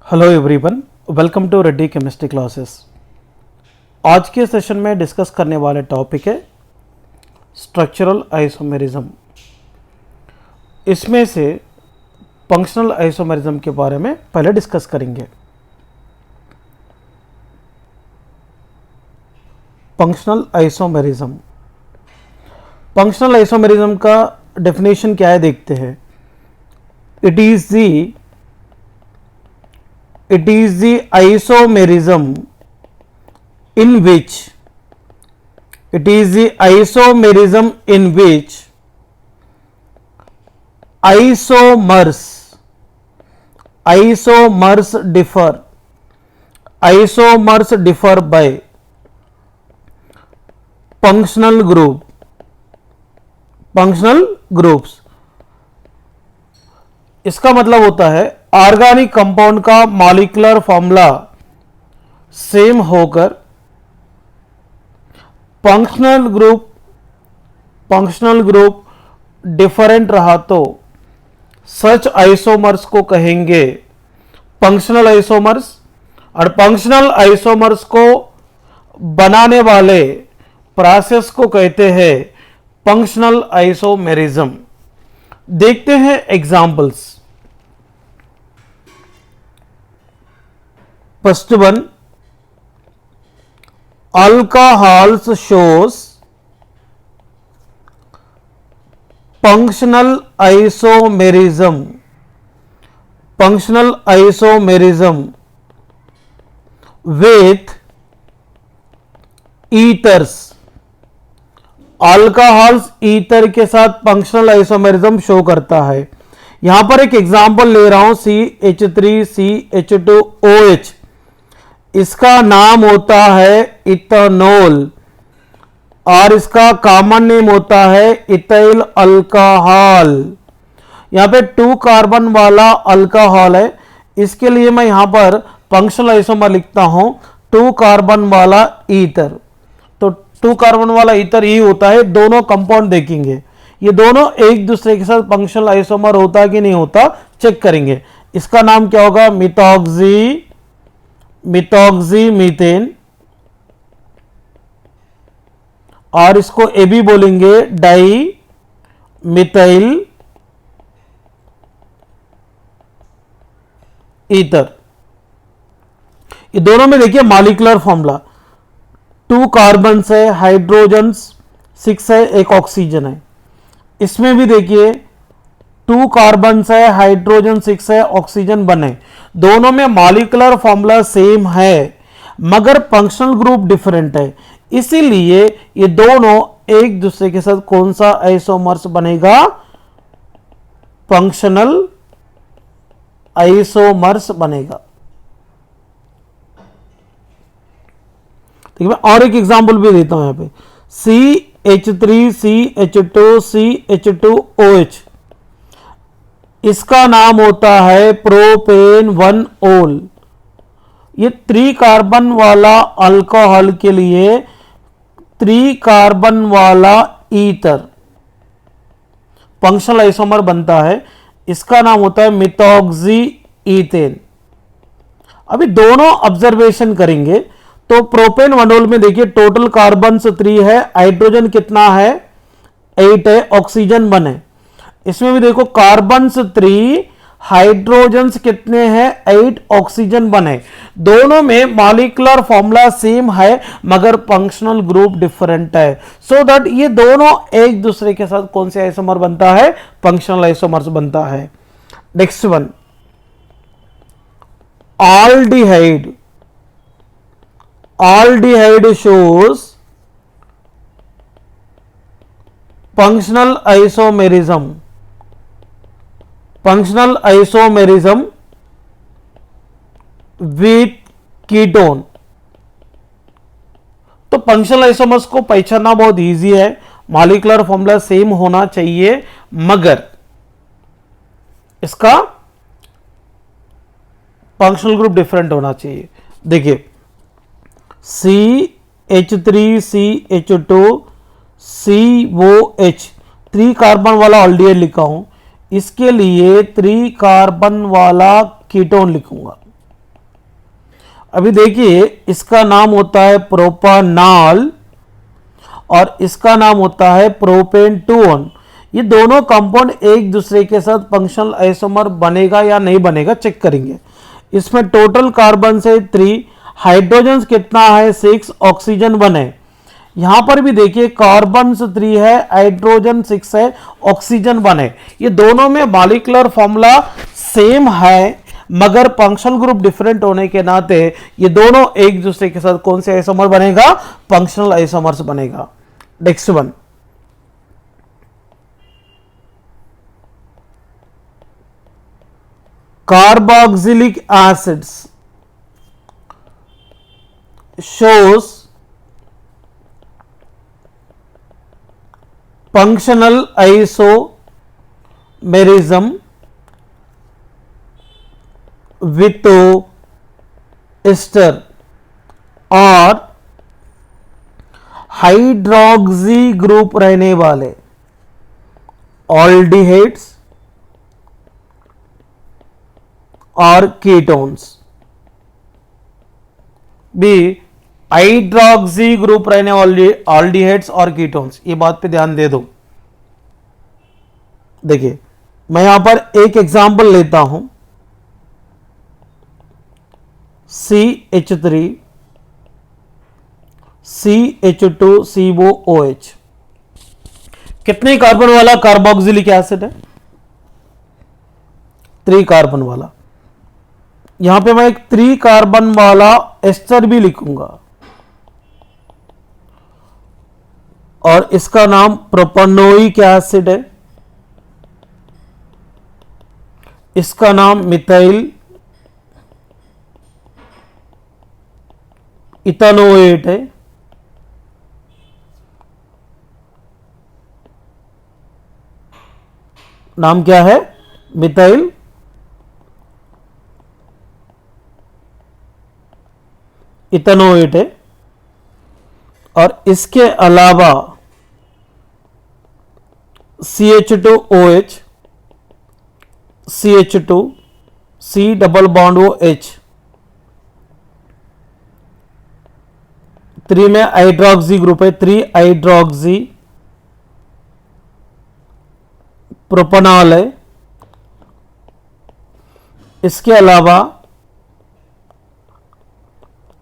Hello everyone, welcome to Reddy chemistry classes. आज के session में डिस्कस करने वाले टॉपिक है स्ट्रक्चरल आइसोमेरिज्म। इसमें से फंक्शनल आइसोमेरिज्म के बारे में पहले डिस्कस करेंगे। फंक्शनल आइसोमेरिज्म का डेफिनेशन क्या है देखते हैं। It is the isomerism in which isomers differ by functional groups। इसका मतलब होता है ऑर्गेनिक कंपाउंड का मॉलिक्यूलर फॉर्मूला सेम होकर फंक्शनल ग्रुप डिफरेंट रहा तो सच आइसोमर्स को कहेंगे फंक्शनल आइसोमर्स, और फंक्शनल आइसोमर्स को बनाने वाले प्रोसेस को कहते हैं फंक्शनल आइसोमेरिज्म। देखते हैं examples. First one, alcohols shows functional isomerism with ethers। Alcohols ether के साथ फंक्शनल आइसोमेरिज्म शो करता है। यहां पर एक एग्जांपल ले रहा हूं CH3CH2OH। इसका नाम होता है इथेनॉल और इसका कॉमन नेम होता है इथाइल अल्कोहल। यहां पे 2 कार्बन वाला अल्कोहल है, इसके लिए मैं यहां पर फंक्शनल आइसोमर लिखता हूं 2 कार्बन वाला ईथर। तो 2 कार्बन वाला ईथर ही होता है। दोनों कंपाउंड देखेंगे, ये दोनों एक दूसरे के साथ फंक्शनल आइसोमर होता है कि नहीं होता, चेक करेंगे। इसका नाम क्या होगा, मिथॉक्सी मीथेन, और इसको ए भी बोलेंगे डाई मिथाइल ईथर। ये दोनों में देखिए मॉलिक्यूलर फॉर्मूला 2 कार्बन है, हाइड्रोजन 6 है, एक ऑक्सीजन है। इसमें भी देखिए 2 कार्बन है, हाइड्रोजन 6 है, ऑक्सीजन 1 है। दोनों में मॉलिक्यूलर फॉर्मूला सेम है मगर फंक्शनल ग्रुप डिफरेंट है, इसीलिए ये दोनों एक दूसरे के साथ कौन सा आइसोमर्स बनेगा, फंक्शनल आइसोमर्स बनेगा। ठीक है, और एक एग्जांपल भी देता हूं यहां पे CH3CH2CH2OH। इसका नाम होता है प्रोपेन 1-ओल। ये 3 कार्बन वाला अल्कोहल के लिए 3 कार्बन वाला ईथर फंक्शनल आइसोमर बनता है। इसका नाम होता है मिथॉक्सी ईथेन। अभी दोनों ऑब्जर्वेशन करेंगे तो प्रोपेन 1-ओल में देखिए टोटल कार्बन 3 है, हाइड्रोजन कितना है 8 है, ऑक्सीजन 1 है। इसमें भी देखो कार्बन 3, हाइड्रोजन कितने हैं 8, ऑक्सीजन 1 है। दोनों में मॉलिक्यूलर फॉर्मूला सेम है मगर फंक्शनल ग्रुप डिफरेंट है, सो दैट ये दोनों एक दूसरे के साथ कौन से आइसोमर बनता है, फंक्शनल आइसोमर्स बनता है। Next one, aldehyde shows functional isomerism with ketone. तो फंक्शनल आइसोमर्स को पहचानना बहुत इजी है, मॉलिक्यूलर फॉर्मूला सेम होना चाहिए मगर इसका फंक्शनल ग्रुप डिफरेंट होना चाहिए। देखिए CH3CH2COH 3 कार्बन वाला ऑल्डिहाइड लिखा हूं, इसके लिए 3 कार्बन वाला कीटोन लिखूंगा। अभी देखिए इसका नाम होता है प्रोपानॉल और इसका नाम होता है प्रोपेन 2-1। ये दोनों कंपाउंड एक दूसरे के साथ फंक्शनल आइसोमर बनेगा या नहीं बनेगा चेक करेंगे। इसमें टोटल कार्बन है 3, हाइड्रोजन कितना है 6, ऑक्सीजन 1 है। यहां पर भी देखिए कार्बन 3 है, हाइड्रोजन 6 है, ऑक्सीजन 1 है। ये दोनों में मॉलिक्यूलर फॉर्मूला सेम है मगर फंक्शनल ग्रुप डिफरेंट होने के नाते ये दोनों एक दूसरे के साथ कौन से आइसोमर बनेगा, फंक्शनल आइसोमर्स बनेगा। Next one, carboxylic acids shows functional isomerism with ester और हाइड्रोक्सी ग्रुप रहने वाले ऑल्डिहाइड्स और कीटोन्स भी हाइड्रोक्सी ग्रुप रहने वाले ऑल्डिहाइड्स और कीटोन्स, ये बात पे ध्यान दे दो। देखिए मैं यहां पर एक एग्जांपल लेता हूं, CH3 CH2COOH कितने कार्बन वाला कार्बोक्सिलिक एसिड है, 3 कार्बन वाला। यहां पे मैं एक 3 कार्बन वाला एस्टर भी लिखूंगा और इसका नाम प्रोपेनोइक एसिड है, इसका नाम मिथाइल इथानोएट है, नाम क्या है, मिथाइल इथानोएट है। और इसके अलावा CH2OH CH2 C double bond OH 3 में हाइड्रोक्सी ग्रुप है, 3 हाइड्रोक्सी प्रोपेनॉल है। इसके अलावा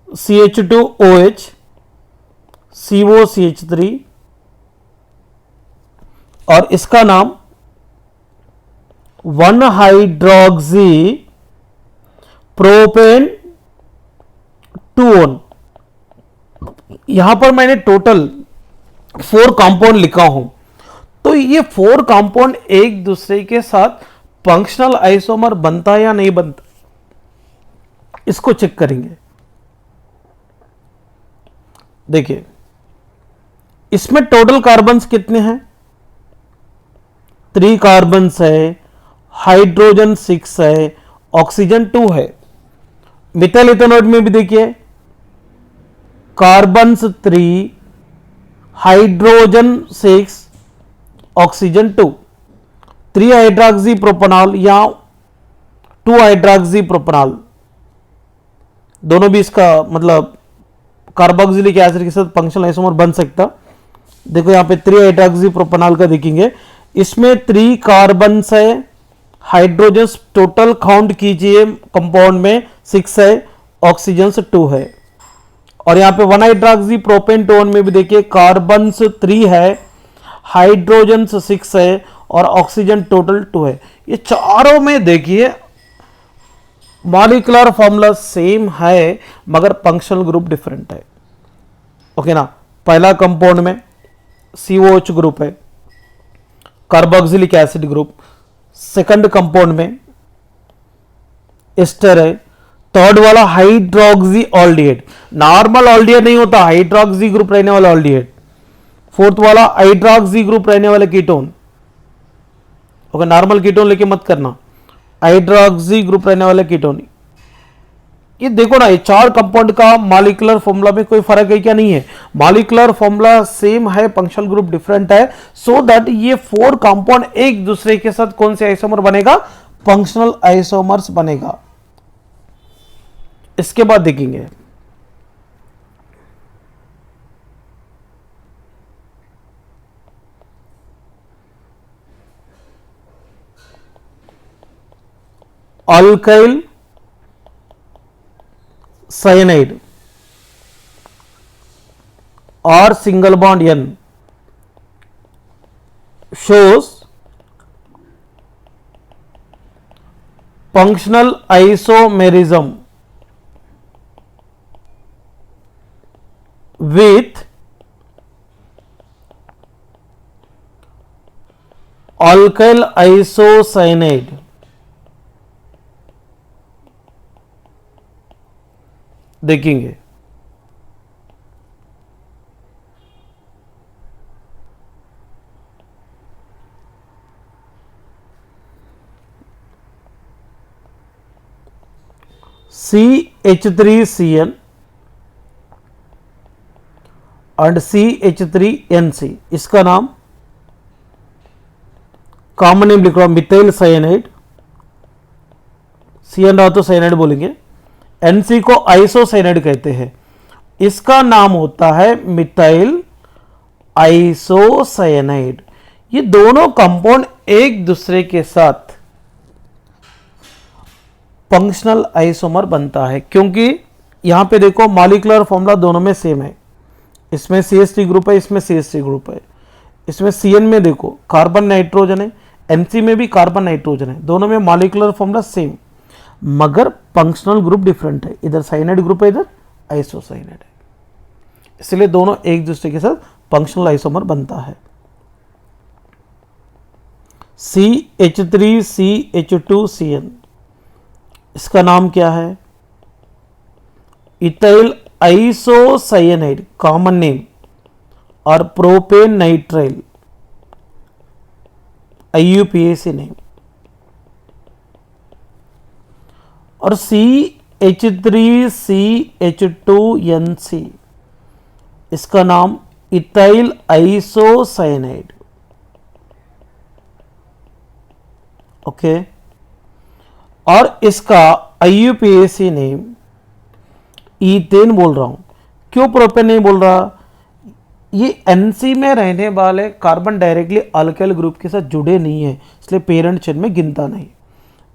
CH2OH COCH3 और इसका नाम 1 हाइड्रोक्सी प्रोपेन 2-1। यहां पर मैंने टोटल 4 कंपाउंड लिखा हूं, तो ये 4 कंपाउंड एक दूसरे के साथ फंक्शनल आइसोमर बनता या नहीं बनता, इसको चेक करेंगे। देखिए इसमें टोटल कार्बन्स कितने हैं, 3 कार्बन्स है, हाइड्रोजन 6 है, ऑक्सीजन 2 है। मिथाइल इथेनॉल में भी देखिए carbons 3, hydrogen 6, oxygen 2, 3 hydroxy propanol या 2 हाइड्रोक्सी प्रोपेनॉल, दोनों भी इसका मतलब कार्बोक्सिलिक एसिड के साथ फंक्शनल आइसोमर बन सकता। देखो यहां पे 3 हाइड्रोक्सी प्रोपेनॉल का देखेंगे, इसमें 3 कार्बन है, हाइड्रोजन टोटल काउंट कीजिए कंपाउंड में 6 है, ऑक्सीजन 2 है। और यहां पे 1 हाइड्रोक्सी प्रोपेन 2-1 में भी देखिए कार्बन 3 है, हाइड्रोजन 6 है और ऑक्सीजन टोटल 2 है। ये चारों में देखिए मॉलिक्यूलर फॉर्मूला सेम है मगर फंक्शनल ग्रुप डिफरेंट है। ओके ना, पहला कंपाउंड में COH ग्रुप है, carboxylic acid group. Second compound में एस्टर है। थर्ड वाला हाइड्रोक्सी ऑल्डिहाइड, नॉर्मल ऑल्डिहाइड नहीं होता, हाइड्रोक्सी ग्रुप रहने वाला ऑल्डिहाइड। फोर्थ वाला हाइड्रोक्सी ग्रुप रहने वाला कीटोन। ओके, नॉर्मल कीटोन लेके मत करना, हाइड्रोक्सी ग्रुप रहने वाले कीटोन। ये देखो ना, ये 4 कंपाउंड का मॉलिक्यूलर फॉर्मूला में कोई फर्क है क्या, नहीं है। मॉलिक्यूलर फॉर्मूला सेम है, फंक्शनल ग्रुप डिफरेंट है, सो दैट ये 4 कंपाउंड एक दूसरे के साथ कौन से आइसोमर बनेगा, फंक्शनल आइसोमर्स बनेगा। इसके बाद देखेंगे अल्काइल साइनाइड और single bond N shows functional isomerism with alkyl isocyanide. देखेंगे CH3CN and CH3NC, इसका नाम कॉमन नेम लिख रहा हूं मिथाइल साइनाइड, CN रहा तो साइनाइड बोलेंगे, NC को आइसोसाइनाइड कहते हैं, इसका नाम होता है मिथाइल आइसोसाइनाइड। ये दोनों कंपाउंड एक दूसरे के साथ फंक्शनल आइसोमर बनता है, क्योंकि यहां पे देखो मॉलिक्यूलर फॉर्मूला दोनों में सेम है, इसमें CH3 ग्रुप है, इसमें CH3 ग्रुप है, इसमें CN में देखो कार्बन नाइट्रोजन है, NC में भी कार्बन नाइट्रोजन है, दोनों में मॉलिक्यूलर फॉर्मूला सेम, मगर फंक्शनल ग्रुप डिफरेंट है, इधर साइनाइड ग्रुप है, इधर आइसोसाइनाइड है, इसलिए दोनों एक दूसरे के साथ फंक्शनल आइसोमर बनता है। CH3CH2CN, इसका नाम क्या है? इथाइल आइसोसाइनाइड कॉमन नेम, और प्रोपेन नाइट्राइल IUPAC नेम, और CH3CH2NC, इसका नाम इथाइल आइसोसाइनाइड। ओके, और इसका IUPAC नेम ईथेन बोल रहा हूं। क्यों प्रोपेन नहीं बोल रहा? ये NC में रहने वाले कार्बन डायरेक्टली अल्काइल ग्रुप के साथ जुड़े नहीं है, इसलिए पेरेंट चेन में गिनता नहीं।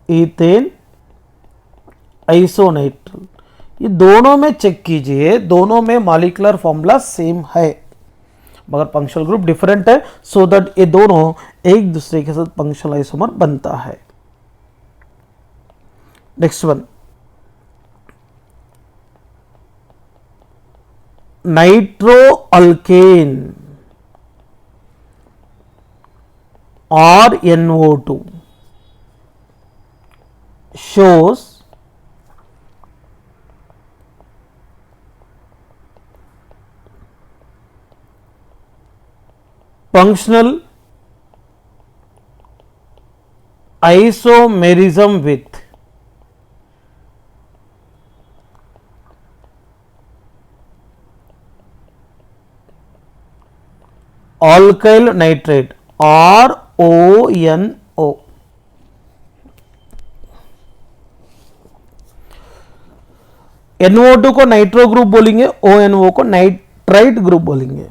ईथेन आइसोनाइट्रल, ये दोनों में चेक कीजिए, दोनों में मॉलिक्यूलर फॉर्मूला सेम है, मगर फंक्शनल ग्रुप डिफरेंट है, सो दैट ये दोनों एक दूसरे के साथ फंक्शनल आइसोमर बनता है। नेक्स्ट वन, नाइट्रोअल्केन और NO2 shows functional isomerism with alkyl nitrate RONO। NO2 को नाइट्रो ग्रुप बोलेंगे, ONO को नाइट्राइट ग्रुप बोलेंगे।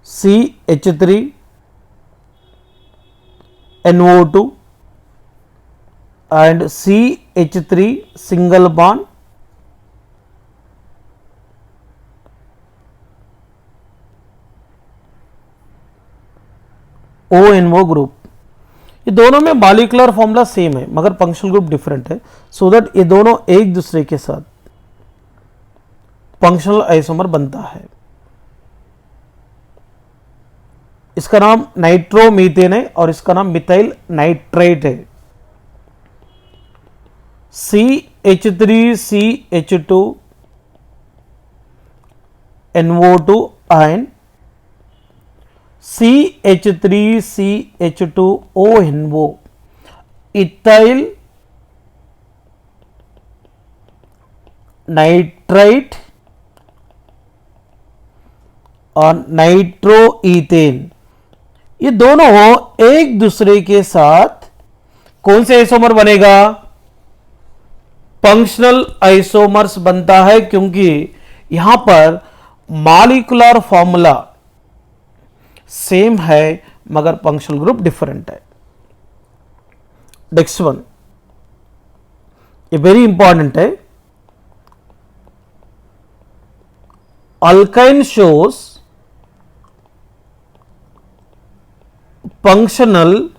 CH3 NO2 and CH3 single bond ONO group, ये दोनों में मॉलिक्यूलर फॉर्मूला सेम है, मगर फंक्शनल ग्रुप डिफरेंट है, सो दैट ये दोनों एक दूसरे के साथ फंक्शनल आइसोमर बनता है। इसका नाम नाइट्रोमीथेन है और इसका नाम मिथाइल नाइट्रेट है। CH3CH2 NO2 and CH3CH2ONO ethyl nitrite और नाइट्रोईथेन, ये दोनों एक दूसरे के साथ कौन से आइसोमर बनेगा? फंक्शनल आइसोमर्स बनता है क्योंकि यहां पर मॉलिक्यूलर फॉर्मूला सेम है मगर फंक्शनल ग्रुप डिफरेंट है। नेक्स्ट वन, ये वेरी इंपॉर्टेंट है। Alkyne shows functional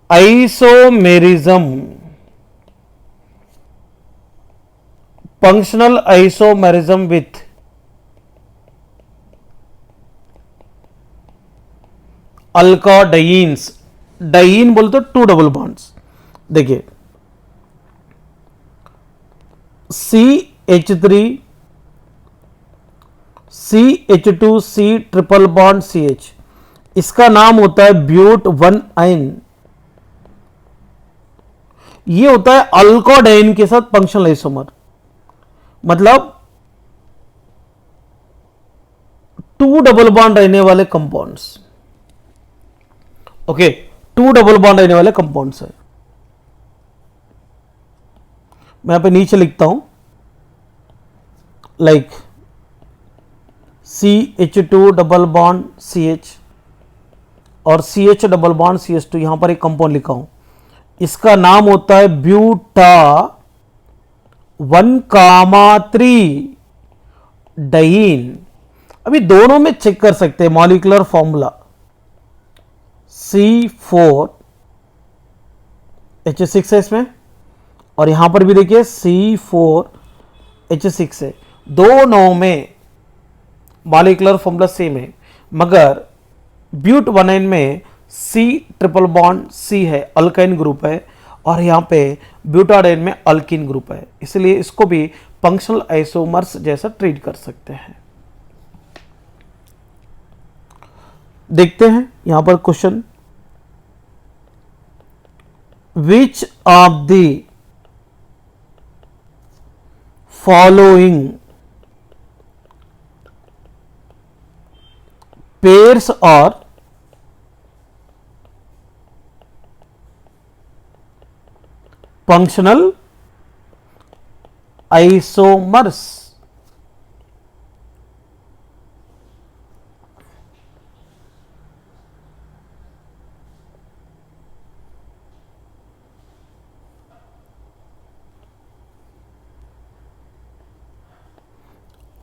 isomerism, functional isomerism with alkadienes. Diene बोलते टू डबल बॉन्ड्स। देखिए CH3 CH2 C triple bond CH, इसका नाम होता है ब्यूट 1 आइन। ये होता है अल्कोडाइन के साथ फंक्शनल आइसोमर, मतलब 2 डबल बॉन्ड रहने वाले कंपाउंड्स। ओके, 2 डबल बॉन्ड रहने वाले कंपाउंड्स है। मैं यहां पे नीचे लिखता हूं like CH2 double bond CH और CH डबल बॉन्ड CH2, यहां पर एक कंपाउंड लिखा हूं, इसका नाम होता है ब्यूटा 1,3 डाइन। अभी दोनों में चेक कर सकते हैं मॉलिक्यूलर फॉर्मूला C4H6 है इसमें, और यहां पर भी देखिए C4H6 है। दोनों में मॉलिक्यूलर फॉर्मूला सेम है, मगर ब्यूट 1 में C ट्रिपल बॉन्ड C है, अल्काइन ग्रुप है, और यहां पे ब्यूटाडाइन में अल्कीन ग्रुप है, इसलिए इसको भी फंक्शनल आइसोमर्स जैसा ट्रीट कर सकते हैं। देखते हैं यहां पर question, which of the following pairs और फंक्शनल आइसोमर्स।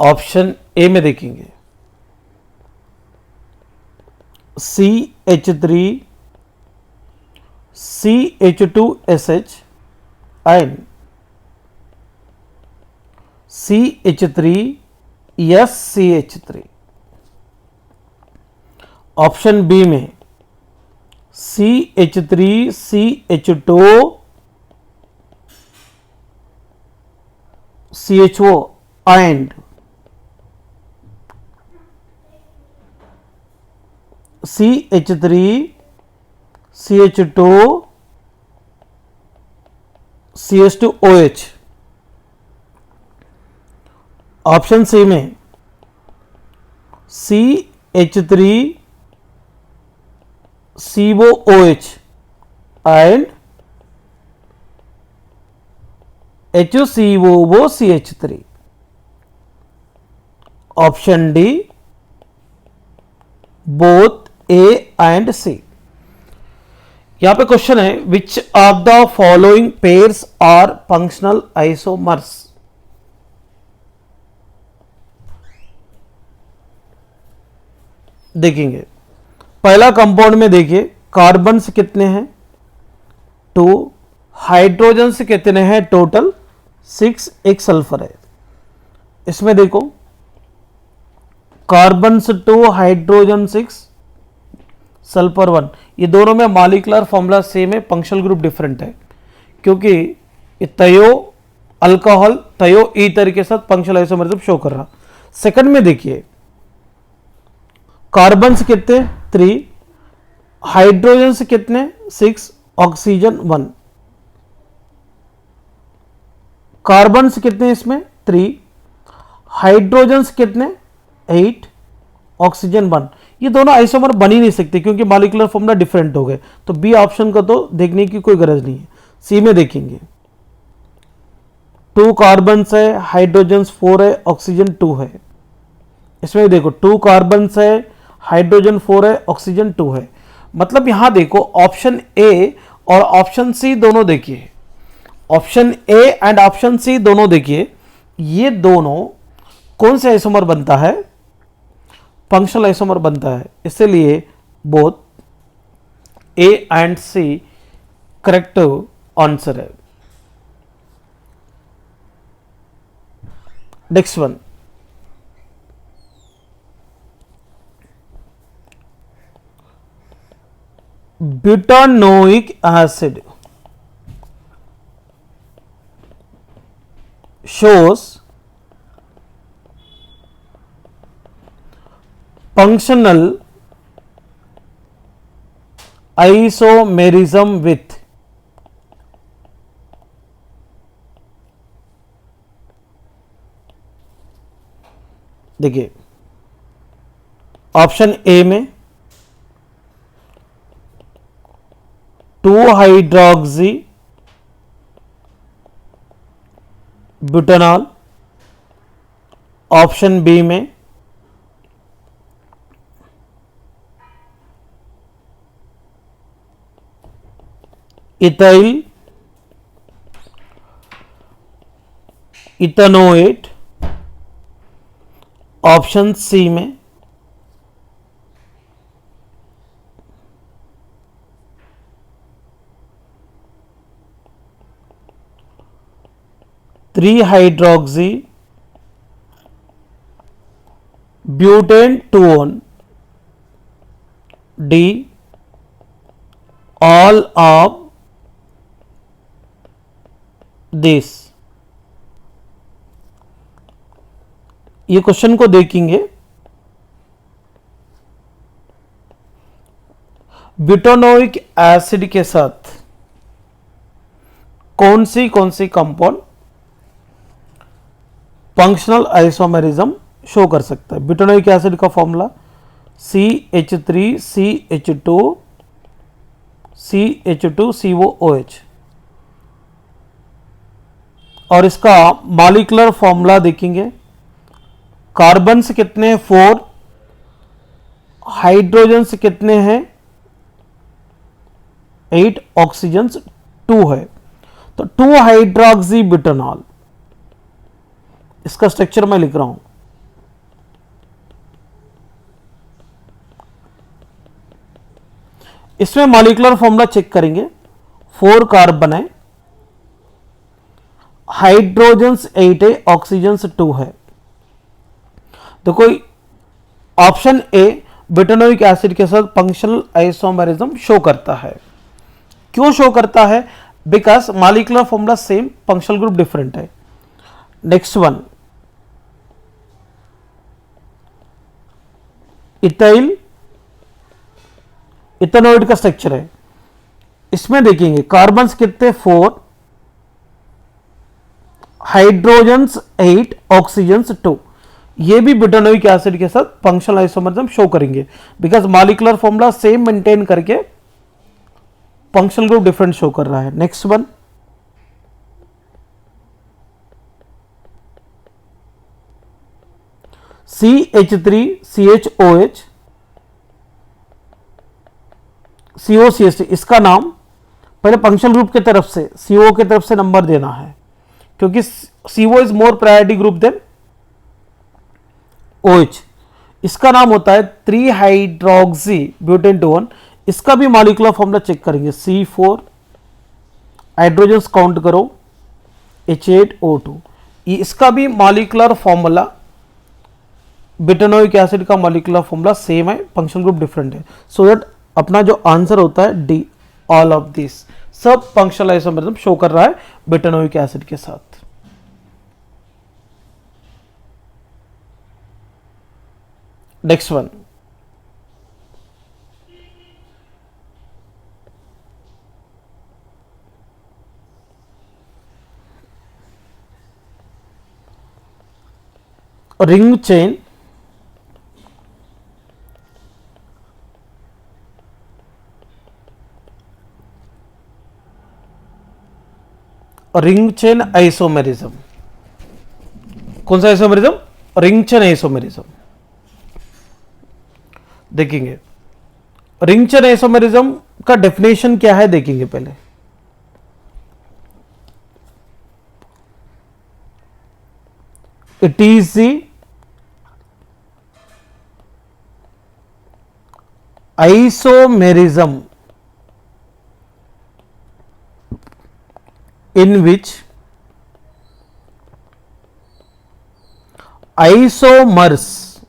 ऑप्शन ए में देखेंगे CH3 CH2SH and CH3SCH3। Option B में CH3 CH2 CHO and CH3 CH2 CH2OH। Option C में CH3 COOH and HCOOCH3। Option D both A and C। यहां पे question है which of the following pairs are functional isomers. देखेंगे पहला compound में, देखिए carbons कितने हैं 2, हाइड्रोजन्स कितने हैं टोटल 6, एक सल्फर है। इसमें देखो कार्बन्स 2, हाइड्रोजन 6, सल्फर 1, ये दोनों में मॉलिक्यूलर फॉर्मूला सेम है, फंक्शनल ग्रुप डिफरेंट है, क्योंकि ये तयो अल्कोहल तयो ईथर के साथ फंक्शनल आइसोमरिज्म शो कर रहा। सेकंड में देखिए कार्बन्स कितने 3, हाइड्रोजन्स कितने 6, ऑक्सीजन 1। कार्बन्स कितने इसमें 3, हाइड्रोजन्स कितने 8, ऑक्सीजन 1, ये दोनों आइसोमर बन ही नहीं सकते क्योंकि मॉलिक्यूलर फॉर्मूला डिफरेंट हो गए। तो बी ऑप्शन का तो देखने की कोई गरज नहीं है। सी में देखेंगे 2 कार्बन है, हाइड्रोजन 4 है, ऑक्सीजन 2 है। इसमें देखो 2 कार्बन है, हाइड्रोजन 4 है, ऑक्सीजन 2 है। मतलब यहां देखो ऑप्शन ए और ऑप्शन सी दोनों देखिए, option A and option C दोनों देखिए, ये दोनों कौन से आइसोमर बनता है? फंक्शनल आइसोमर बनता है। इसलिए both A and C correct answer है। Next one, butanoic acid shows functional isomerism with देखिए ऑप्शन ए में 2 हाइड्रोक्सी ब्यूटानॉल, ऑप्शन बी में इथाइल इथेनोएट, ऑप्शन सी में 3 hydroxy butane 2 D all of this. ये question को देखेंगे, ब्यूटानोइक एसिड के साथ कौन सी कंपाउंड फंक्शनल आइसोमेरिज्म शो कर सकता है? ब्यूटानोइक एसिड का formula CH3 CH2 CH2 COOH, और इसका मॉलिक्यूलर फॉर्मूला देखेंगे, कार्बन से कितने हैं 4, हाइड्रोजन से कितने हैं 8, ऑक्सीजन 2 है। तो 2 हाइड्रोक्सी ब्यूटानॉल, इसका स्ट्रक्चर मैं लिख रहा हूं, इसमें मॉलिक्यूलर फॉर्मूला चेक करेंगे, 4 कार्बन है, हाइड्रोजन 8 है, ऑक्सीजन 2 है। देखो ऑप्शन ए ब्यूटानोइक एसिड के साथ फंक्शनल आइसोमेरिज्म शो करता है। क्यों शो करता है? Because molecular formula same, functional group different है। नेक्स्ट वन, इथाइल इथेनोइड का स्ट्रक्चर है, इसमें देखेंगे कार्बन कितने 4, हाइड्रोजन 8, ऑक्सीजन 2, ये भी ब्यूटानोइक एसिड के साथ फंक्शनल आइसोमेरिज्म शो करेंगे because molecular formula same maintain करके फंक्शनल ग्रुप डिफरेंट शो कर रहा है। Next one, CH3 CHOH COCH, इसका नाम पहले फंक्शनल ग्रुप की तरफ से CO की तरफ से नंबर देना है क्योंकि CO is more priority group than OH। इसका नाम होता है 3 हाइड्रोक्सी ब्यूटेन 2, इसका भी मॉलिक्यूलर फॉर्मूला चेक करेंगे, C4, हाइड्रोजन काउंट करो H8O2, इसका भी मॉलिक्यूलर फॉर्मूला ब्यूटानोइक एसिड का मॉलिक्यूलर फॉर्मूला सेम है, फंक्शनल ग्रुप डिफरेंट है। सो दैट अपना जो आंसर होता है डी, ऑल ऑफ दिस, सब फंक्शनल आइसोमेरिज्म शो कर रहा है ब्यूटानोइक एसिड के साथ। Next one, ring chain ring chain isomerism. कौन सा आइसोमेरिज्म? Ring chain isomerism. देखेंगे रिंग चेन आइसोमेरिज्म का डेफिनेशन क्या है, देखेंगे पहले। It is the isomerism in which isomers,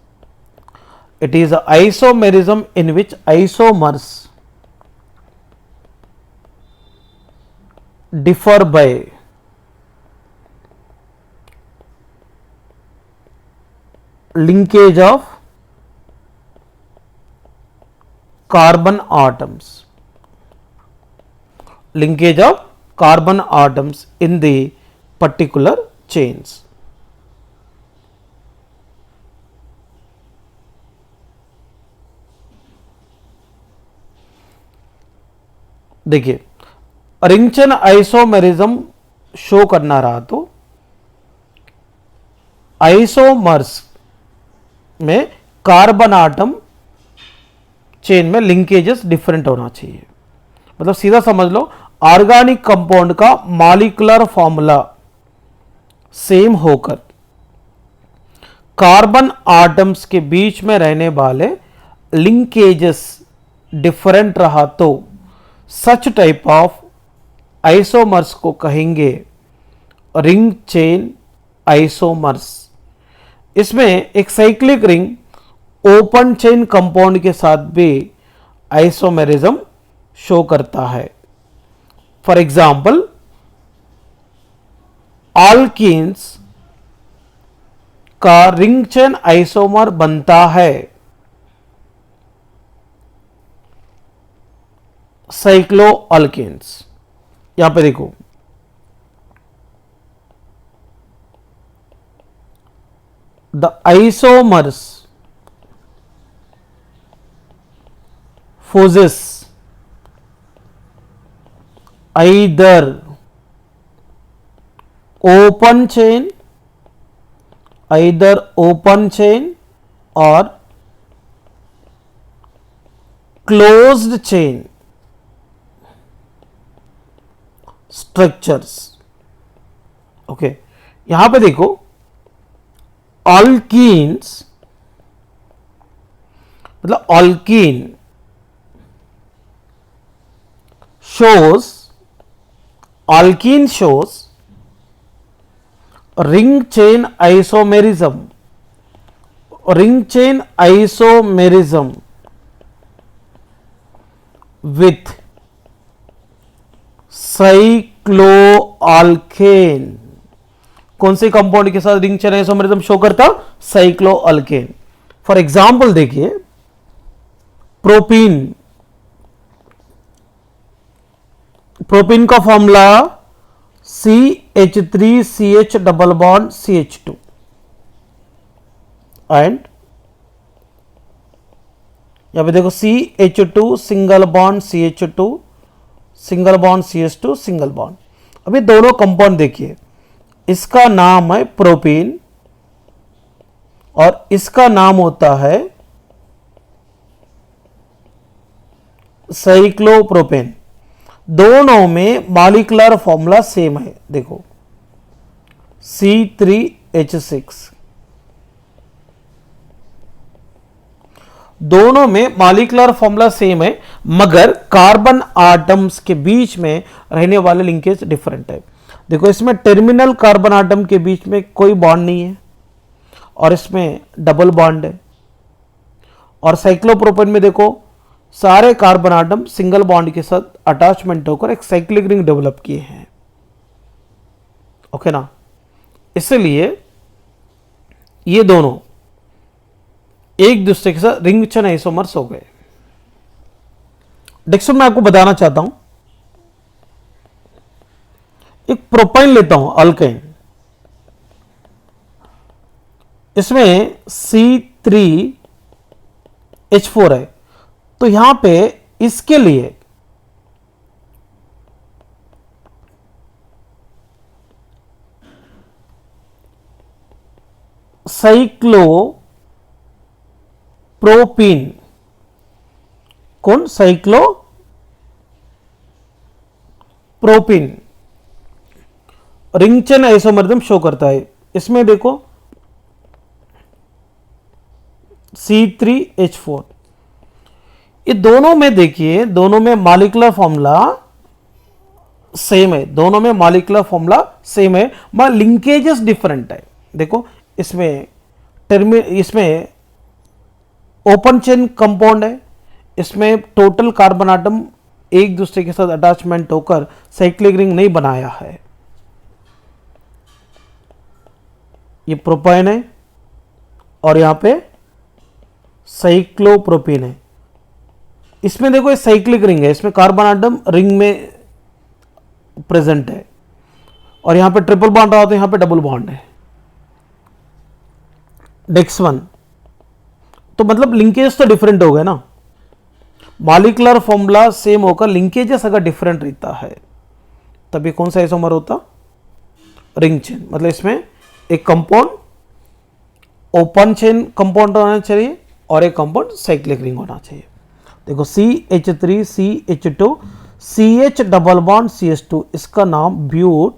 it is a isomerism in which isomers differ by linkage of carbon atoms, linkage of carbon atoms in the particular chains. देखिए ring chain isomerism show करना रहा तो isomers में carbon atom chain में linkages different होना चाहिए। मतलब सीधा समझ लो, ऑर्गेनिक कंपाउंड का मॉलिक्यूलर फॉर्मूला सेम होकर कार्बन आटम्स के बीच में रहने वाले लिंकेजेस डिफरेंट रहा तो सच टाइप ऑफ आइसोमर्स को कहेंगे रिंग चेन आइसोमर्स। इसमें एक cyclic ring open chain compound के साथ भी आइसोमेरिज्म शो करता है। फॉर एग्जाम्पल आल्कीन्स का रिंग चेन आइसोमर बनता है साइक्लोअल्कीन्स। यहां पे देखो the isomers possess either open chain or closed chain structures। Okay यहां पे देखो अल्कीन्स मतलब alkyne shows alkene shows ring chain isomerism with साइक्लोअल्केन। कौन से कंपाउंड के साथ रिंग चेन आइसोमेरिज्म शो करता? साइक्लोअल्केन। फॉर एग्जांपल देखिए प्रोपीन का formula CH3CH double bond CH2 and यहां पे देखो CH2 single bond CH2 single bond CH2 single bond. अभी दोनों कंपाउंड देखिए, इसका नाम है प्रोपीन और इसका नाम होता है साइक्लोप्रोपेन। दोनों में मॉलिक्यूलर फॉर्मूला सेम है। देखो C3H6, दोनों में मॉलिक्यूलर फॉर्मूला सेम है मगर कार्बन आटम्स के बीच में रहने वाले लिंकेज डिफरेंट है। देखो इसमें टर्मिनल कार्बन आटम के बीच में कोई बॉन्ड नहीं है और इसमें डबल बॉन्ड है। और साइक्लोप्रोपेन में देखो सारे कार्बन आटम सिंगल बॉन्ड के साथ अटैचमेंट होकर एक साइक्लिक रिंग डेवलप किए हैं। ओके ना, इसलिए ये दोनों एक दूसरे के साथ रिंग चेन आइसोमर्स हो गए। नेक्स्ट मैं आपको बताना चाहता हूं, एक प्रोपाइन लेता हूं अल्काइन, इसमें C3H4 है तो यहां पे इसके लिए साइक्लोप्रोपीन, कौन? Cyclopropene ring chain isomerism show करता है। इसमें देखो C3H4, ये दोनों में देखिए, दोनों में मॉलिक्यूलर फॉर्मूला सेम है, दोनों में मॉलिक्यूलर फॉर्मूला सेम है, मगर लिंकेजेस डिफरेंट है। देखो इसमें इसमें ओपन चेन कंपाउंड है, इसमें टोटल कार्बन आटम एक दूसरे के साथ अटैचमेंट होकर साइक्लिक रिंग नहीं बनाया है। ये प्रोपाइन है और यहां पे साइक्लोप्रोपीन है। इसमें देखो ये साइक्लिक रिंग है, इसमें कार्बन आटम रिंग में प्रेजेंट है और यहां पे ट्रिपल बॉन्ड रहा तो यहां पे डबल बॉन्ड है। नेक्स्ट वन, तो मतलब लिंकेज तो डिफरेंट हो गए ना, मॉलिक्यूलर फॉर्मूला सेम होकर लिंकेजेस अगर डिफरेंट रहता है तभी कौन सा आइसोमर होता? Ring chain. मतलब इसमें एक कंपाउंड ओपन चेन कंपाउंड होना चाहिए और एक कंपाउंड साइक्लिक रिंग होना चाहिए। देखो CH3 CH2 CH double bond CH2, इसका नाम ब्यूट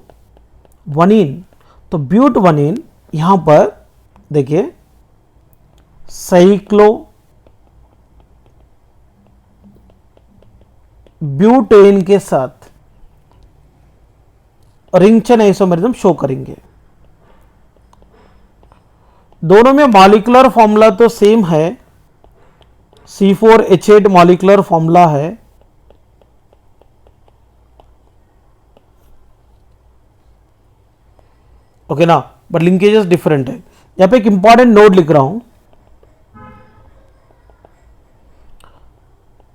वनीन। तो ब्यूट वनीन यहां पर देखिए साइक्लो ब्यूटेन के साथ रिंग चेन आइसोमरिज्म शो करेंगे। दोनों में मॉलिक्यूलर फॉर्मूला तो सेम है, C4H8 मॉलिक्यूलर फॉर्मूला है। ओके ना, बट लिंकेजेस डिफरेंट है। यहां पे एक इंपॉर्टेंट नोट लिख रहा हूं,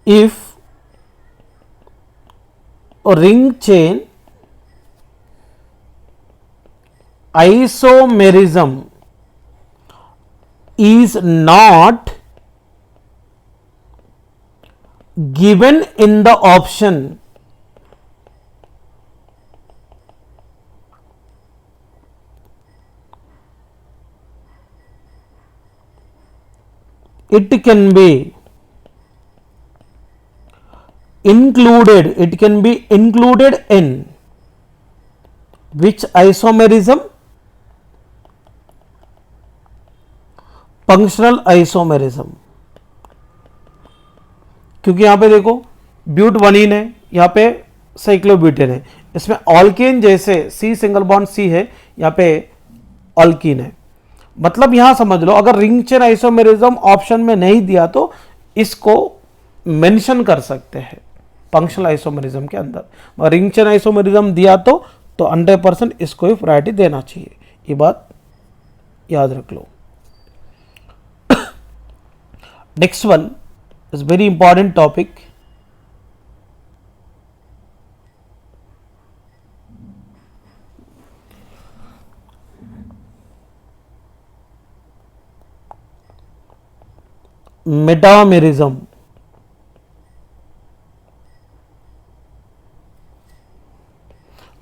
if ring chain isomerism is not given in the option, it can be included, it can be included in which isomerism? Functional isomerism. क्योंकि यहां पे देखो ब्यूट वनीन है, यहां पे साइक्लोब्यूटेन है, इसमें ऑल्केन जैसे C सिंगल बॉन्ड C है, यहां पे ऑल्कीन है। मतलब यहां समझ लो, अगर रिंग चेन आइसोमेरिज्म ऑप्शन में नहीं दिया तो इसको मेंशन कर सकते हैं फंक्शनल आइसोमेरिज्म के अंदर। रिंग चेन आइसोमेरिज्म दिया तो 100% इसको ही प्रायोरिटी देना चाहिए, ये बात याद रख लो। Next one is very important topic. Metamerism.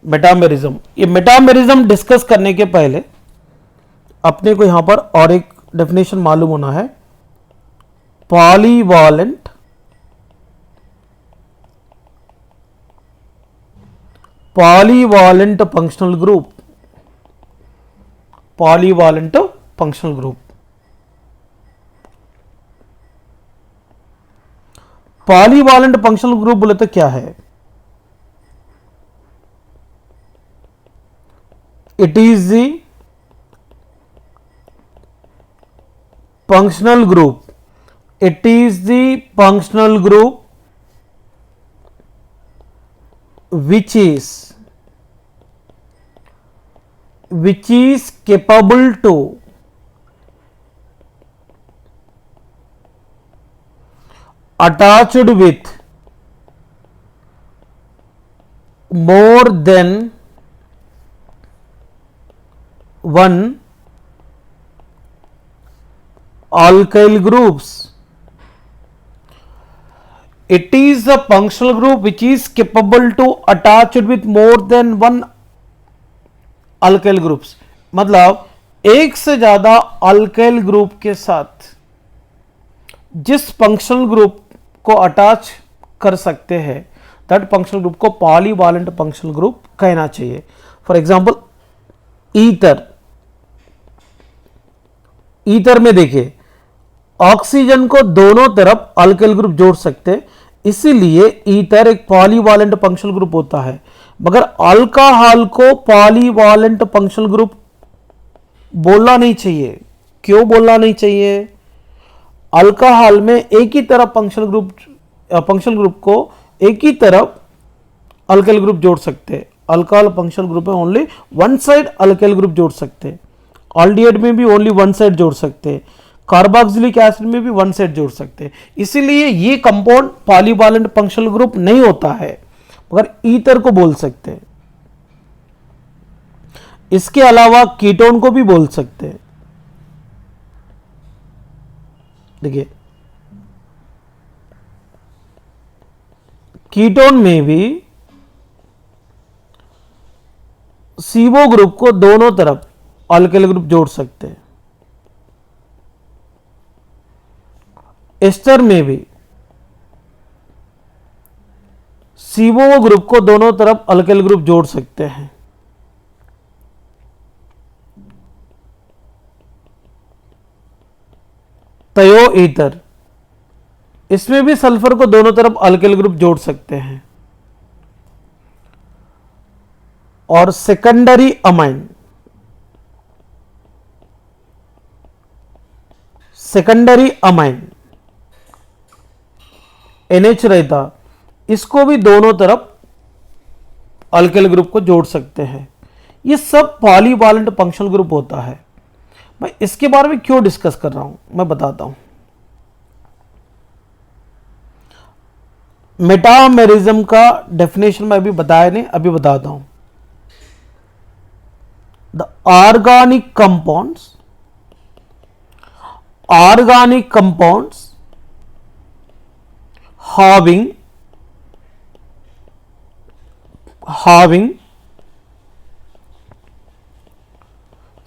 Metamerism, ये मेटामेरिज्म डिस्कस करने के पहले अपने को यहां पर और एक डेफिनेशन मालूम होना है, polyvalent functional group. Polyvalent functional group, polyvalent functional group बोले तो क्या है? It is the functional group, it is the functional group which is capable to attached with more than one alkyl groups. It is a functional group which is capable to attach with more than one alkyl groups. मतलब एक से ज्यादा alkyl group के साथ जिस functional group को attach कर सकते हैं दैट फंक्शनल ग्रुप को पॉलीवैलेंट फंक्शनल ग्रुप कहना चाहिए। फॉर एग्जांपल ईथर में देखिए ऑक्सीजन को दोनों तरफ अल्काइल ग्रुप जोड़ सकते हैं, इसीलिए ईथर एक पॉलीवैलेंट फंक्शनल ग्रुप होता है। मगर अल्कोहल को पॉलीवैलेंट फंक्शनल ग्रुप बोलना नहीं चाहिए। क्यों बोलना नहीं चाहिए? अल्कोहल में एक ही तरफ फंक्शनल ग्रुप को एक ही तरफ अल्काइल ग्रुप जोड़ सकते हैं। अल्कोहल फंक्शनल ग्रुप में only one side alkyl group जोड़ सकते हैं। ऑल्डिहाइड में भी ओनली वन साइड जोड़ सकते हैं। कार्बोक्सिलिक एसिड में भी वन साइड जोड़ सकते हैं। इसीलिए ये कंपाउंड पॉलीवैलेंट फंक्शनल ग्रुप नहीं होता है, मगर ईथर को बोल सकते हैं। इसके अलावा कीटोन को भी बोल सकते हैं। देखिए कीटोन में भी CO ग्रुप को दोनों तरफ अल्काइल ग्रुप जोड़ सकते हैं। एस्टर में भी CO ग्रुप को दोनों तरफ अल्काइल ग्रुप जोड़ सकते हैं। तयो ईथर, इसमें भी सल्फर को दोनों तरफ अल्काइल ग्रुप जोड़ सकते हैं। और सेकेंडरी अमाइन, NH रहता, इसको भी दोनों तरफ अल्काइल ग्रुप को जोड़ सकते हैं। ये सब पॉलीवैलेंट फंक्शनल ग्रुप होता है। मैं इसके बारे में क्यों डिस्कस कर रहा हूं, मैं बताता हूं। मेटामेरिज्म का डेफिनेशन मैं अभी बताया नहीं, अभी बताता हूं। The organic compounds having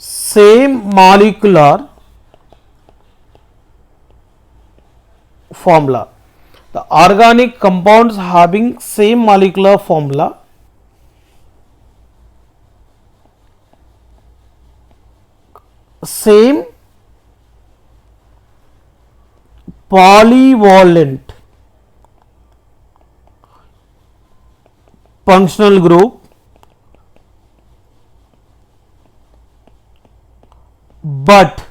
same molecular formula. The organic compounds having same molecular formula same polyvalent functional group but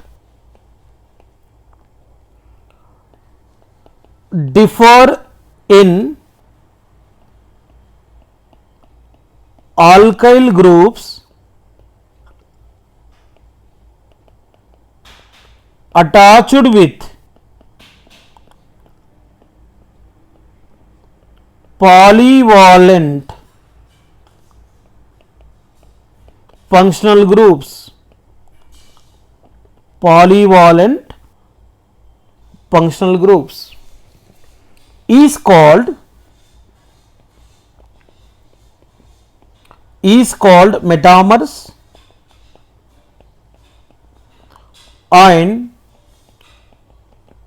differ in alkyl groups attached with polyvalent functional groups is called metamers, and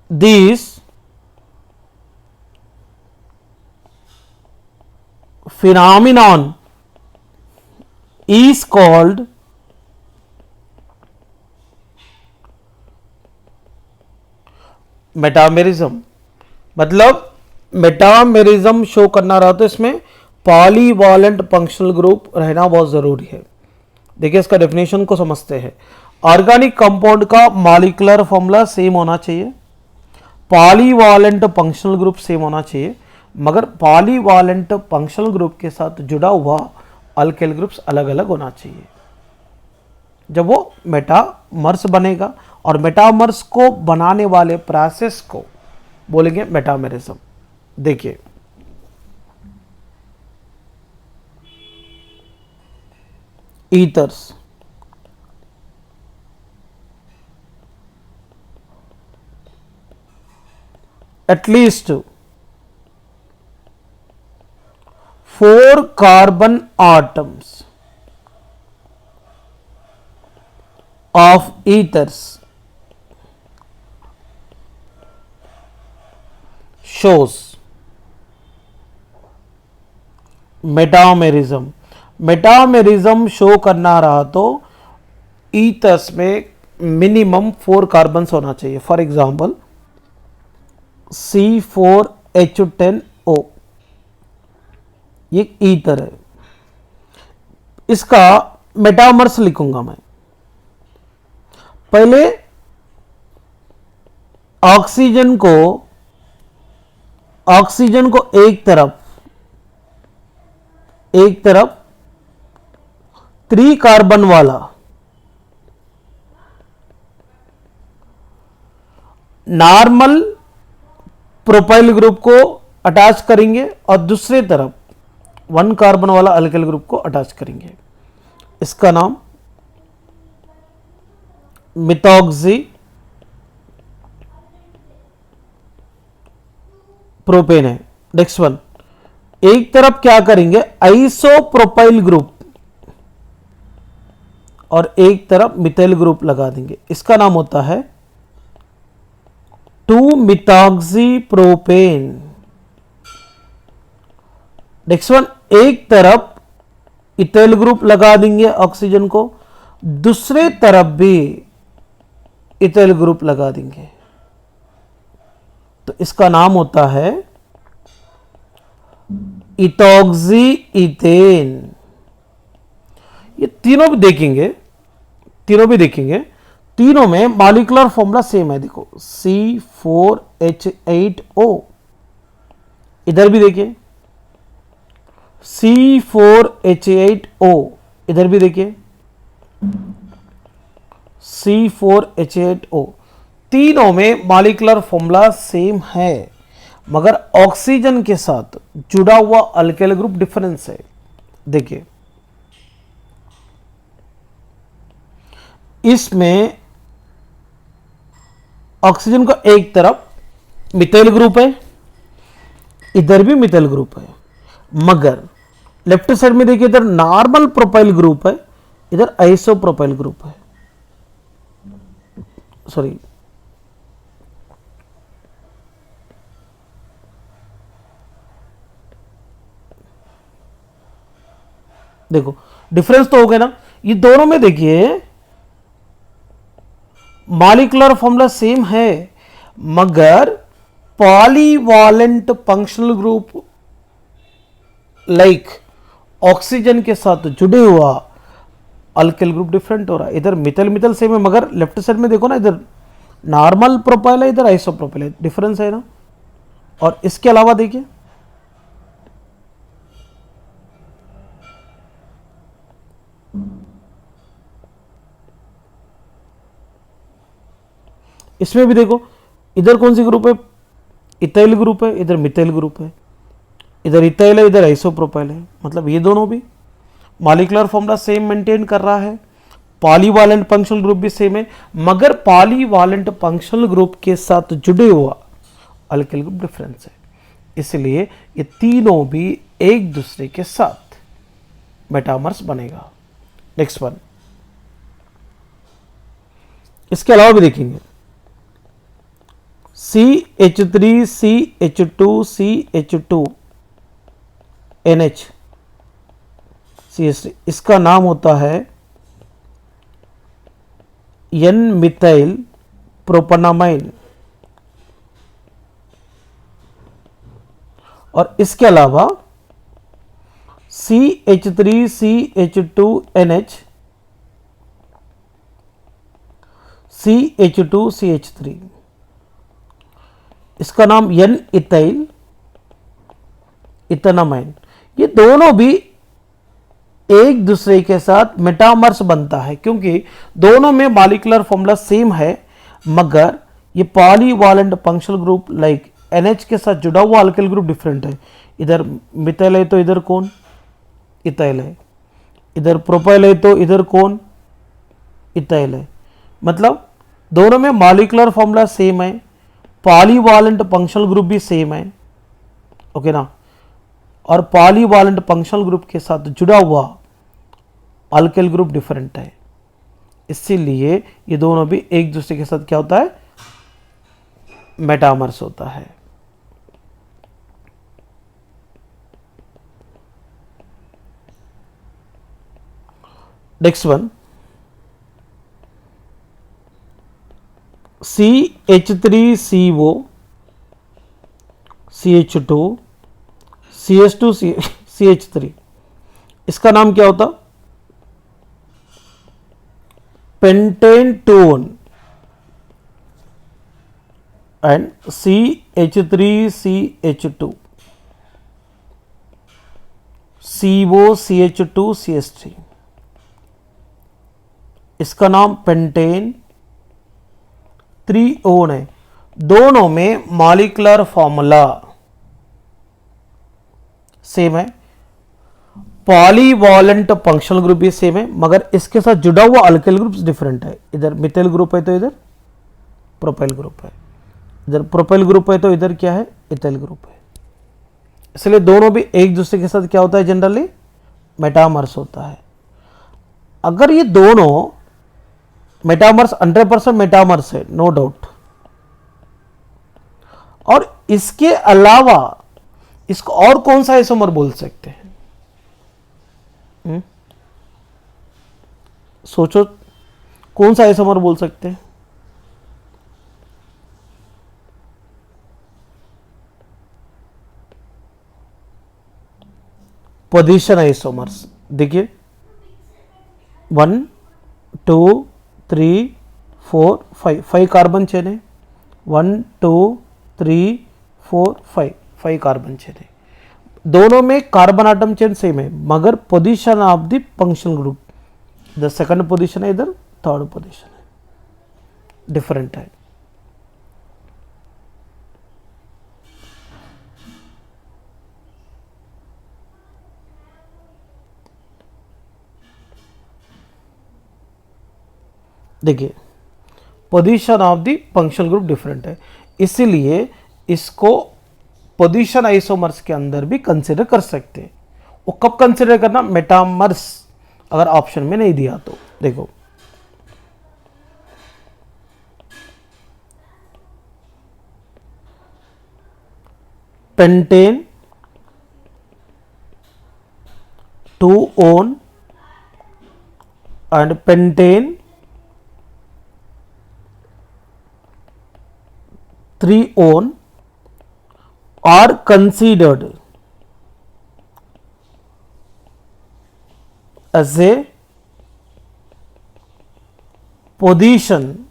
this phenomenon is called metamerism. मतलब metamerism show करना रहा तो इसमें polyvalent functional group रहना बहुत जरूरी है। देखिए इसका डेफिनेशन को समझते हैं। ऑर्गेनिक कंपाउंड का मॉलिक्यूलर फॉर्मूला सेम होना चाहिए, पॉलीवैलेंट फंक्शनल ग्रुप सेम होना चाहिए, मगर पॉलीवैलेंट फंक्शनल ग्रुप के साथ जुड़ा हुआ अल्काइल ग्रुप्स अलग अलग होना चाहिए जब वो मेटामर्स बनेगा। और मेटामर्स को बनाने वाले प्रोसेस को बोलेंगे मेटामेरिज्म। देखिए ethers, at least 4 carbon atoms of ethers shows metamerism. Metamerism show करना रहा तो ईथर्स में मिनिमम 4 कार्बन होना चाहिए। फॉर एग्जाम्पल C4H10O ये ईथर है, इसका मेटामर्स लिखूंगा मैं। पहले ऑक्सीजन को एक तरफ 3 कार्बन वाला नॉर्मल प्रोपाइल ग्रुप को अटैच करेंगे और दूसरे तरफ 1 कार्बन वाला अल्किल ग्रुप को अटैच करेंगे। इसका नाम मिथॉक्सी प्रोपेन है। नेक्स्ट वन, एक तरफ क्या करेंगे आइसोप्रोपाइल ग्रुप और एक तरफ मिथाइल ग्रुप लगा देंगे। इसका नाम होता है 2-मिथॉक्सी प्रोपेन। नेक्स्ट वन, एक तरफ इथाइल ग्रुप लगा देंगे ऑक्सीजन को, दूसरे तरफ भी इथाइल ग्रुप लगा देंगे, तो इसका नाम होता है इथॉक्सी इथेन। ये तीनों भी देखेंगे, तीनों में मॉलिक्यूलर फॉर्मूला सेम है। देखो C4H8O, इधर भी देखिए C4H8O, इधर भी देखिए C4H8O, तीनों में मॉलिक्यूलर फॉर्मूला सेम है, मगर ऑक्सीजन के साथ जुड़ा हुआ अल्किल ग्रुप डिफरेंस है। देखिए इसमें ऑक्सीजन का एक तरफ मिथाइल ग्रुप है, इधर भी मिथाइल ग्रुप है, मगर लेफ्ट साइड में देखिए इधर नॉर्मल प्रोपाइल ग्रुप है, इधर आइसो प्रोपाइल ग्रुप है। सॉरी, देखो डिफरेंस तो हो गया ना। ये दोनों में देखिए मॉलिक्यूलर फॉर्मूला सेम है, मगर पॉलीवालेंट फंक्शनल ग्रुप लाइक ऑक्सीजन के साथ जुड़े हुआ अल्किल ग्रुप डिफरेंट हो रहा है। इधर मिथाइल सेम है, मगर लेफ्ट साइड में देखो ना, इधर नॉर्मल प्रोपाइल है, इधर आइसोप्रोपाइल है, डिफरेंस है ना। और इसके अलावा देखिए इसमें भी देखो, इधर कौन सी ग्रुप है, इथाइल ग्रुप है, इधर मिथाइल ग्रुप है, इधर इथाइल है, इधर आइसोप्रोपाइल है। मतलब ये दोनों भी मॉलिक्यूलर फॉर्मूला सेम मेंटेन कर रहा है, पॉलीवालेंट फंक्शनल ग्रुप भी सेम है, मगर पॉलीवालेंट फंक्शनल ग्रुप के साथ जुड़े हुआ अल्किल ग्रुप डिफरेंस है। इसलिए ये तीनों भी एक दूसरे के साथ मेटामर्स बनेगा। नेक्स्ट वन, इसके अलावा भी देखेंगे CH3 CH2 CH2 NH CH3, इसका नाम होता है N मिथाइल प्रोपेनामाइन। और इसके अलावा CH3 CH2 NH CH2 CH3, इसका नाम N इथाइल इथेनामाइन। ये दोनों भी एक दूसरे के साथ मेटामर्स बनता है, क्योंकि दोनों में मॉलिक्यूलर फॉर्मूला सेम है, मगर ये पॉलीवालेंट फंक्शनल ग्रुप लाइक NH के साथ जुड़ा हुआ अल्किल ग्रुप डिफरेंट है। इधर मिथाइल है तो इधर कौन इथाइल है, इधर प्रोपाइल है तो इधर कौन इथाइल है। मतलब दोनों में मॉलिक्यूलर फॉर्मूला सेम है, पॉलीवालेंट फंक्शनल ग्रुप भी सेम है, ओके ना। और पॉलीवालेंट फंक्शनल ग्रुप के साथ जुड़ा हुआ अल्किल ग्रुप डिफरेंट है। इसीलिए ये दोनों भी एक दूसरे के साथ क्या होता है, मेटामर्स होता है। Next one, CH3CO CH2 CH2 CH3, इसका नाम क्या होता, pentane tone. And CH3CH2 COCH2CH3, इसका नाम पेंटेन 3 ओन है। दोनों में मॉलिक्यूलर फॉर्मूला सेम है, पॉलीवैलेंट फंक्शनल ग्रुप भी सेम है, मगर इसके साथ जुड़ा हुआ अल्किल ग्रुप्स डिफरेंट है। इधर मिथाइल ग्रुप है तो इधर प्रोपाइल ग्रुप है, इधर प्रोपाइल ग्रुप है तो इधर क्या है, इथाइल ग्रुप है। इसलिए दोनों भी एक दूसरे के साथ क्या होता है, जनरली मेटामर्स होता है। अगर ये दोनों मेटामर्स 100% मेटामर्स है, नो डाउट, और इसके अलावा इसको और कौन सा आइसोमर बोल सकते हैं, सोचो कौन सा आइसोमर बोल सकते हैं। पोजीशन आइसोमर्स देखिए, 1 2 3 4 5 कार्बन चेन है, 1 2 3 4 5 कार्बन चेन है। दोनों में कार्बन आटम चेन सेम है, मगर position of the functional group, इधर सेकंड पोजीशन है, इधर थर्ड पोजीशन है, डिफरेंट है। देखिए position of the functional group different है, इसीलिए इसको पोजीशन आइसोमर्स के अंदर भी कंसिडर कर सकते हैं। वो कब कंसिडर करना, मेटामर्स अगर ऑप्शन में नहीं दिया तो। देखो pentane 2 own and pentane 3 own are considered as a position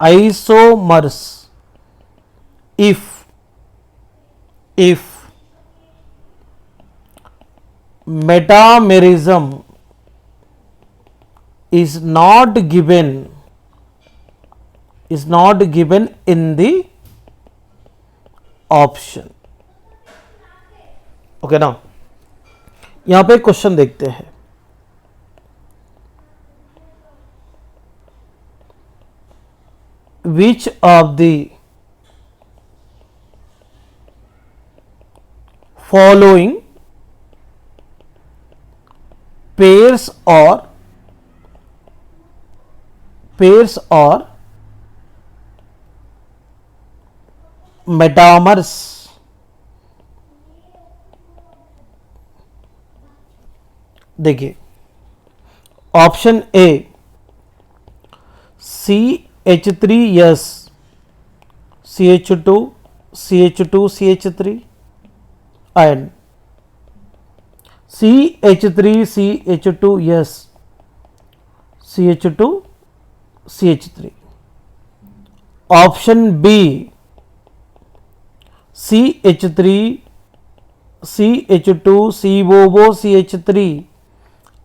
isomers if metamerism is not given in the option। Okay ना, यहां पे क्वेश्चन देखते हैं। Which of the following pairs और मेटामर्स, देखिए option A CH3S CH2 CH3 and CH3CH2S CH2 CH3। Option B CH3 CH2 COO CH3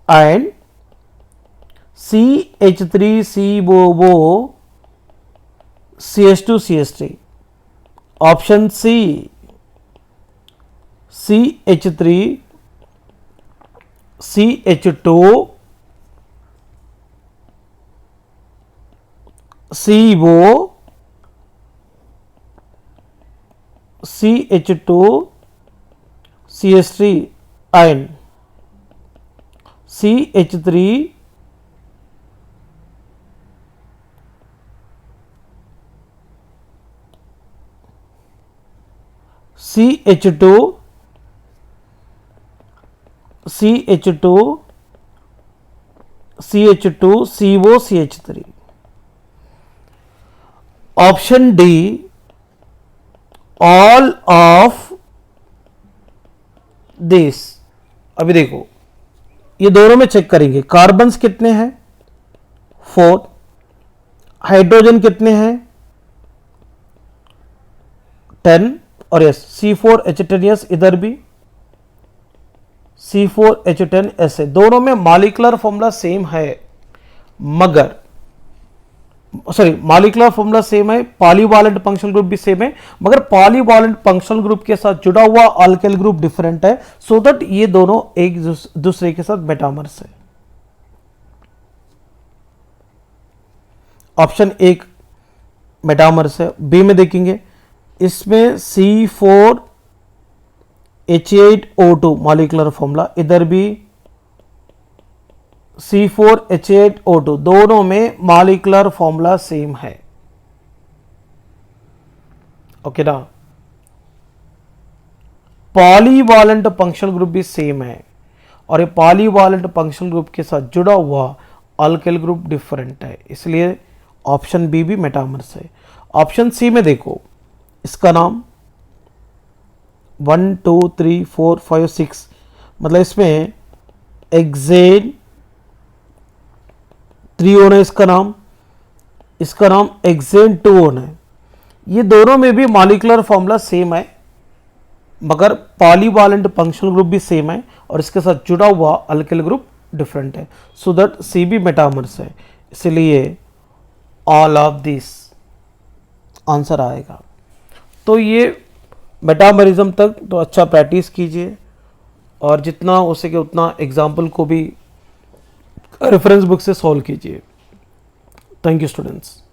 and CH3 COO CH2 CH3। Option C CH3 CH2 CO CH2 CH3 and CH3 CH2 CO CH3। Option D all of this. अभी देखो ये दोनों में check करेंगे, carbons कितने हैं 4, hydrogen कितने हैं 10, और यस C4H10 यस, इधर भी C4H10 ऐसे दोनों में मॉलिक्यूलर फॉर्मूला सेम है, मगर सॉरी मॉलिक्यूलर फॉर्मूला सेम है, पॉलीवैलेंट फंक्शनल ग्रुप भी सेम है, मगर पॉलीवैलेंट फंक्शनल ग्रुप के साथ जुड़ा हुआ अल्काइल ग्रुप डिफरेंट है, सो दैट ये दोनों एक दूसरे के साथ मेटामर्स है। ऑप्शन एक मेटामर्स है। बी में देखेंगे, इसमें C4H8O2 मॉलिक्यूलर फॉर्मूला, इधर भी C4H8O2, दोनों में मॉलिक्यूलर फॉर्मूला सेम है। ओके ना, पॉलीवैलेंट फंक्शनल ग्रुप भी सेम है, और ये पॉलीवैलेंट फंक्शनल ग्रुप के साथ जुड़ा हुआ अल्काइल ग्रुप डिफरेंट है, इसलिए ऑप्शन बी भी मेटामर्स है। ऑप्शन सी में देखो, इसका नाम 1 2 3 4 5 6, मतलब इसमें एक्सेन 3 है, इसका नाम एक्सेन 2 है। ये दोनों में भी मॉलिक्यूलर फॉर्मूला सेम है, मगर पॉलीवैलेंट फंक्शनल ग्रुप भी सेम है, और इसके साथ जुड़ा हुआ अल्काइल ग्रुप डिफरेंट है, सो दैट सी भी मेटामर्स है, इसलिए ऑल ऑफ दिस आंसर आएगा। तो ये मेटामरिज्म तक तो अच्छा प्रैक्टिस कीजिए, और जितना हो सके उतना एग्जाम्पल को भी रेफरेंस बुक से सॉल्व कीजिए। Thank you students.